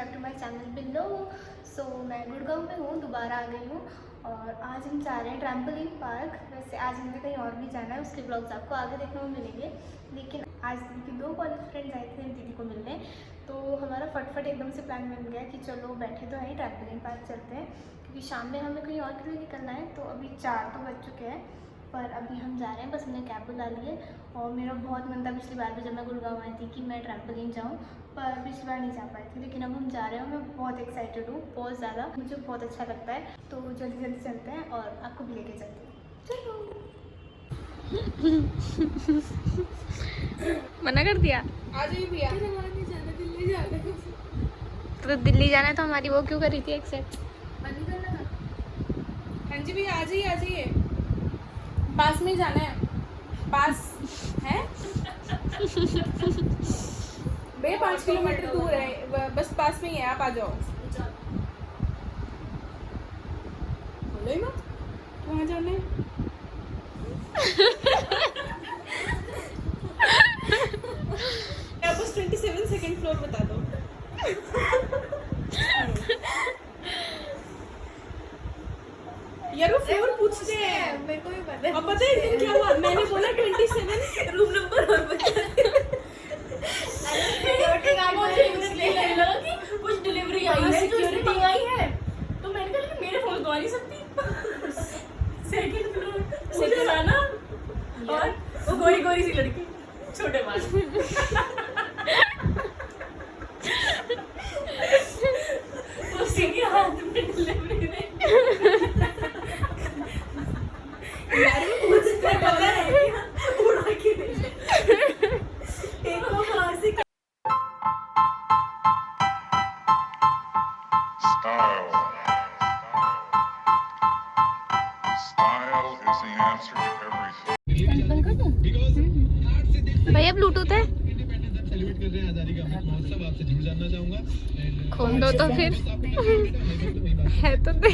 Subscribe to my channel below. So मैं गुड़गांव में हूँ, दोबारा आ गई हूँ और आज हम जा रहे हैं ट्रैम्पोलिन पार्क। वैसे आज मुझे कहीं और भी जाना है, उसके ब्लॉग्स आपको आगे देखने को मिलेंगे। लेकिन आज दीदी की 2 कॉलेज फ्रेंड्स आए थे दीदी को मिलने, तो हमारा फटफट एकदम से प्लान बन गया कि चलो बैठे तो हैं ट्रैम्पोलिन पार्क चलते हैं, क्योंकि शाम में हमें कहीं और के लिए निकलना है। तो अभी 4 तो बज चुके हैं, पर अभी हम जा रहे हैं। बस हमने कैब बुला ली है और मेरा बहुत मन था पिछली बार भी जब मैं गुड़गांव आई थी कि मैं ट्रैम्पोलिन जाऊँ, पर पिछली बार नहीं जा पाई थी। लेकिन अब हम जा रहे हैं, मैं बहुत एक्साइटेड हूँ, बहुत ज़्यादा, मुझे बहुत अच्छा लगता है। तो जल्दी जल्दी चलते हैं और आपको भी लेके चलते हैं। चलो। मना कर दिया। आज ही भैया दिल्ली जाना है। तो दिल्ली जाना है तो हमारी वो क्यों कर रही थी एक्सेप्ट? मनी करना था। हाँ जी भैया आ जाइए पास में ही जाना है। पास है भैया 5 किलोमीटर दूर है, बस पास में ही है, आप आ जाओ। बोलो ही मत, वहाँ जाना है। आप बस 27 सेकंड फ्लोर बता दो। यार वो फ्लोर पूछते हैं, मेरे को भी पता है। अब पता है दिन क्या हुआ, मैंने बोला 27 रूम नंबर और कुछ डिलीवरी आई है, सिक्योरिटी आई है, तो मैंने कहा कि मेरे फोन तो आ नहीं सकती। सेकंड फ्लोर मुझे आना, और वो गोरी गोरी सी लड़की, छोटे बाल, उसी के हाथ में डिलीवरी दे। यार वो पूछते हैं, पता है उड़ा के दे एक को वहां से। Style is the answer to everything. भैया ब्लूटूथ है, सेलिब्रेट कर रहे हैं आजादी का अमृत महोत्सव। आपसे जरूर जानना चाहूंगा। खोल दो तो फिर है तो दे।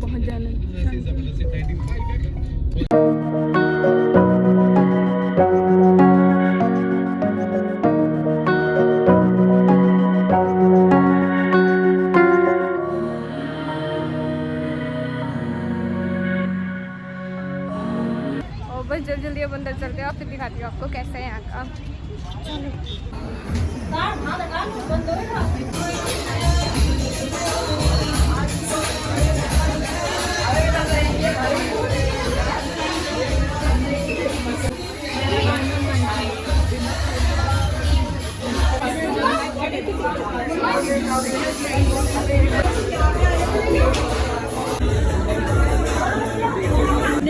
पहुंच जाना। जबरदस्ती 1905 बस जल्दी जल्दी अब अंदर चलते हैं और फिर दिखाती हूँ आपको कैसा है यहाँ का।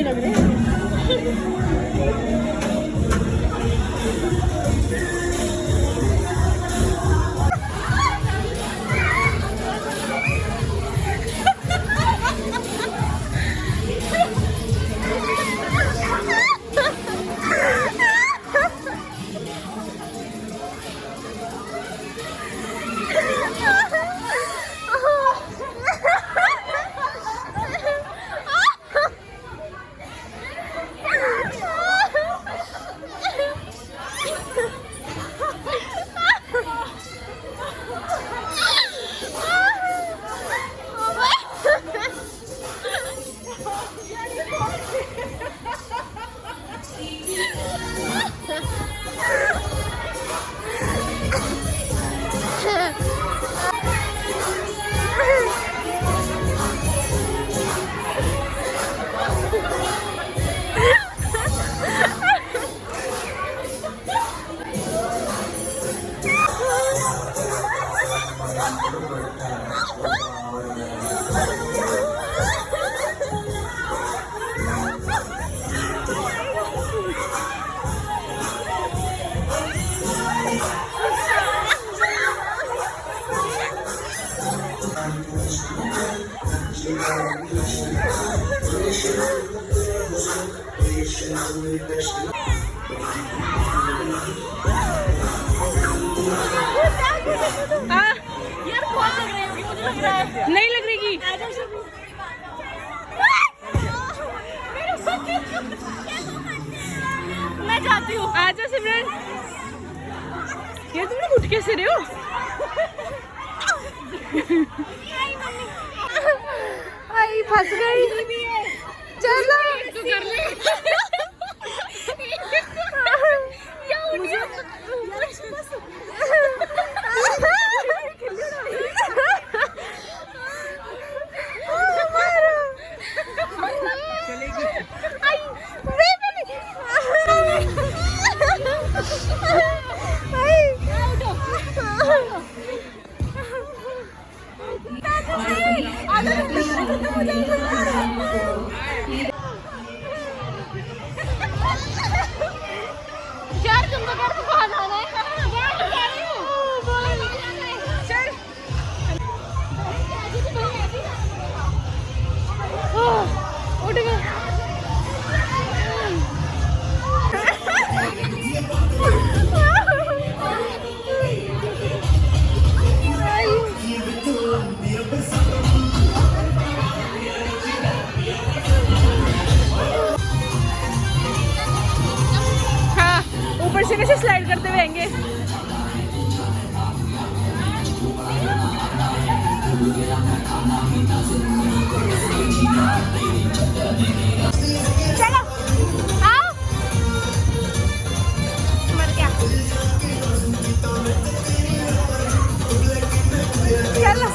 लग रहे हैं। यार बहुत लग रही होगी, मुझे लग रहा है। नहीं लग रही की मैं जाती हूँ। आ जाओ सिमरन। ये तुम लोग उठ कैसे रहे हो? आई फंस गई। चलो यार तुमको घर से बाहर आना है। चल उठ गए। हाँ ऊपर से कैसे स्लाइड करते हुए आएंगे। चलो आओ मर गया। चलो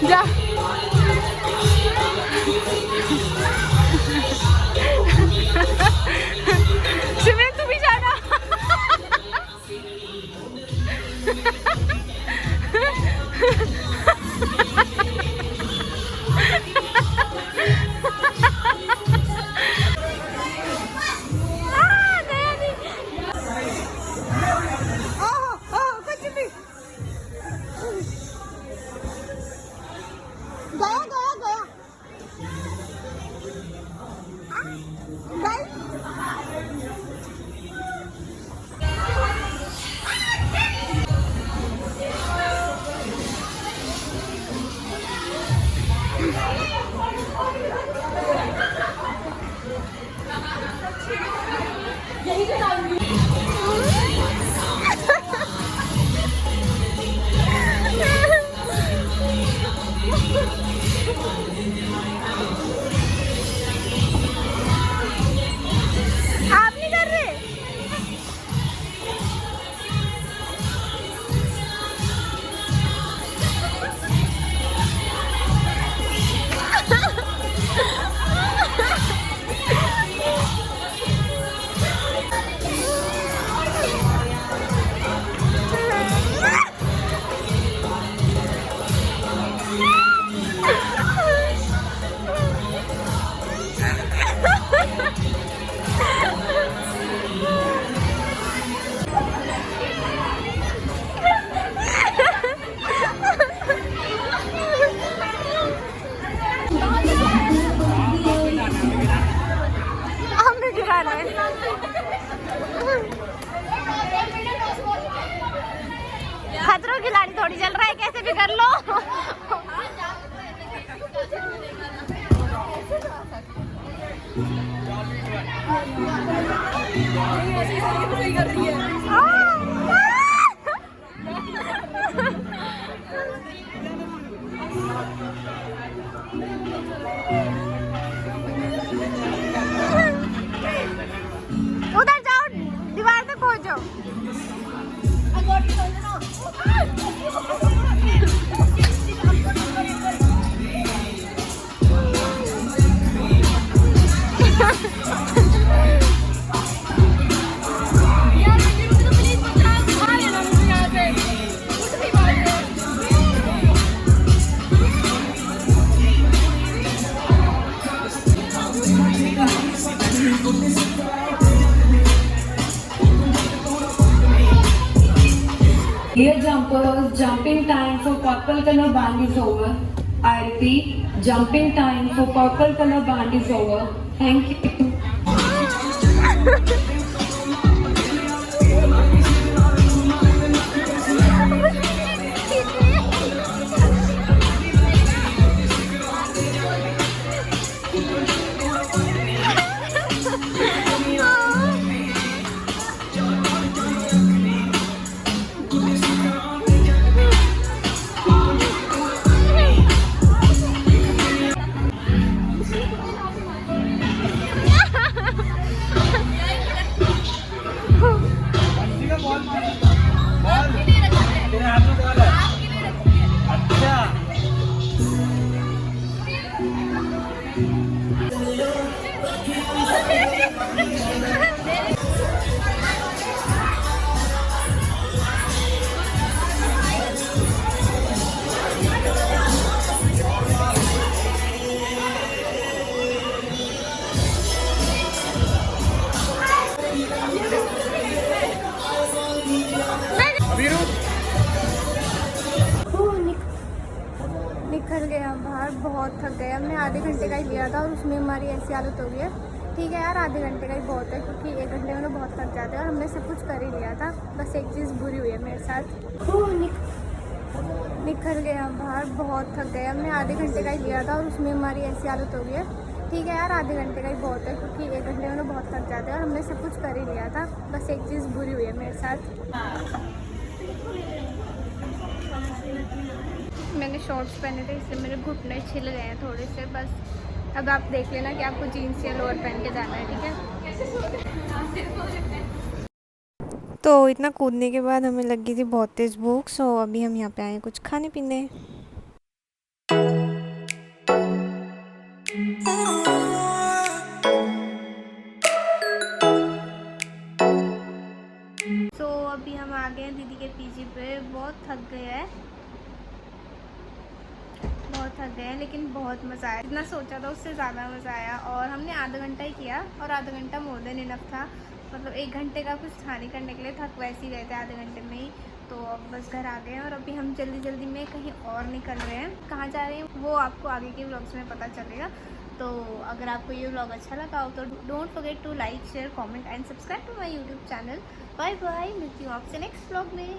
जा सिमरन तू भी जाना आप नहीं कर रहे हमने गिराना है खतरों की लाड़ी थोड़ी चल रहा है कैसे भी कर लो उधर जाओ दीवार तक पहुंचो Dear jumpers, jumping time for purple color band is over. I repeat, jumping time for purple color band is over. Thank you. निकल गए हम बाहर, बहुत थक गए। हमने आधे घंटे का ही लिया था और उसमें हमारी ऐसी हालत हो गई है। ठीक है यार, आधे घंटे का ही बहुत है क्योंकि 1 घंटे में तो बहुत थक जाते हैं और हमने सब कुछ कर ही लिया था। बस एक चीज़ बुरी हुई है मेरे साथ। निकल गए हम बाहर, बहुत थक गए। हमने आधे घंटे का ही लिया था और उसमें हमारी ऐसी हालत हो गई है। ठीक है यार, आधे घंटे का ही बहुत है क्योंकि 1 घंटे में तो बहुत थक जाते हैं और हमने सब कुछ कर ही लिया था। बस एक चीज़ बुरी हुई है मेरे साथ। मैंने शॉर्ट्स पहने थे इसलिए मेरे घुटने छिल गए हैं थोड़े से। बस अब आप देख लेना कि आपको जीन्स या लोअर पहन के जाना है, ठीक है। तो इतना कूदने के बाद हमें लगी थी बहुत तेज़ भूख, सो अभी हम यहाँ पे आए हैं कुछ खाने पीने। तो अभी हम आ गए हैं दीदी के पीजी पे। बहुत थक गए हैं, लेकिन बहुत मज़ा आया। जितना सोचा था उससे ज़्यादा मज़ा आया। और हमने आधा घंटा ही किया और आधा घंटा मोर देन इनफ था। मतलब 1 घंटे का कुछ था नहीं करने के लिए, थक वैसे ही गए थे आधे घंटे में ही। तो अब बस घर आ गए हैं और अभी हम जल्दी जल्दी में कहीं और निकल रहे हैं। कहाँ जा रहे हैं वो आपको आगे के व्लॉग्स में पता चलेगा। तो अगर आपको ये व्लॉग अच्छा लगा हो तो don't forget to like, share, comment and subscribe to my YouTube channel. Bye bye, मिलती हूँ आपसे नेक्स्ट व्लॉग में।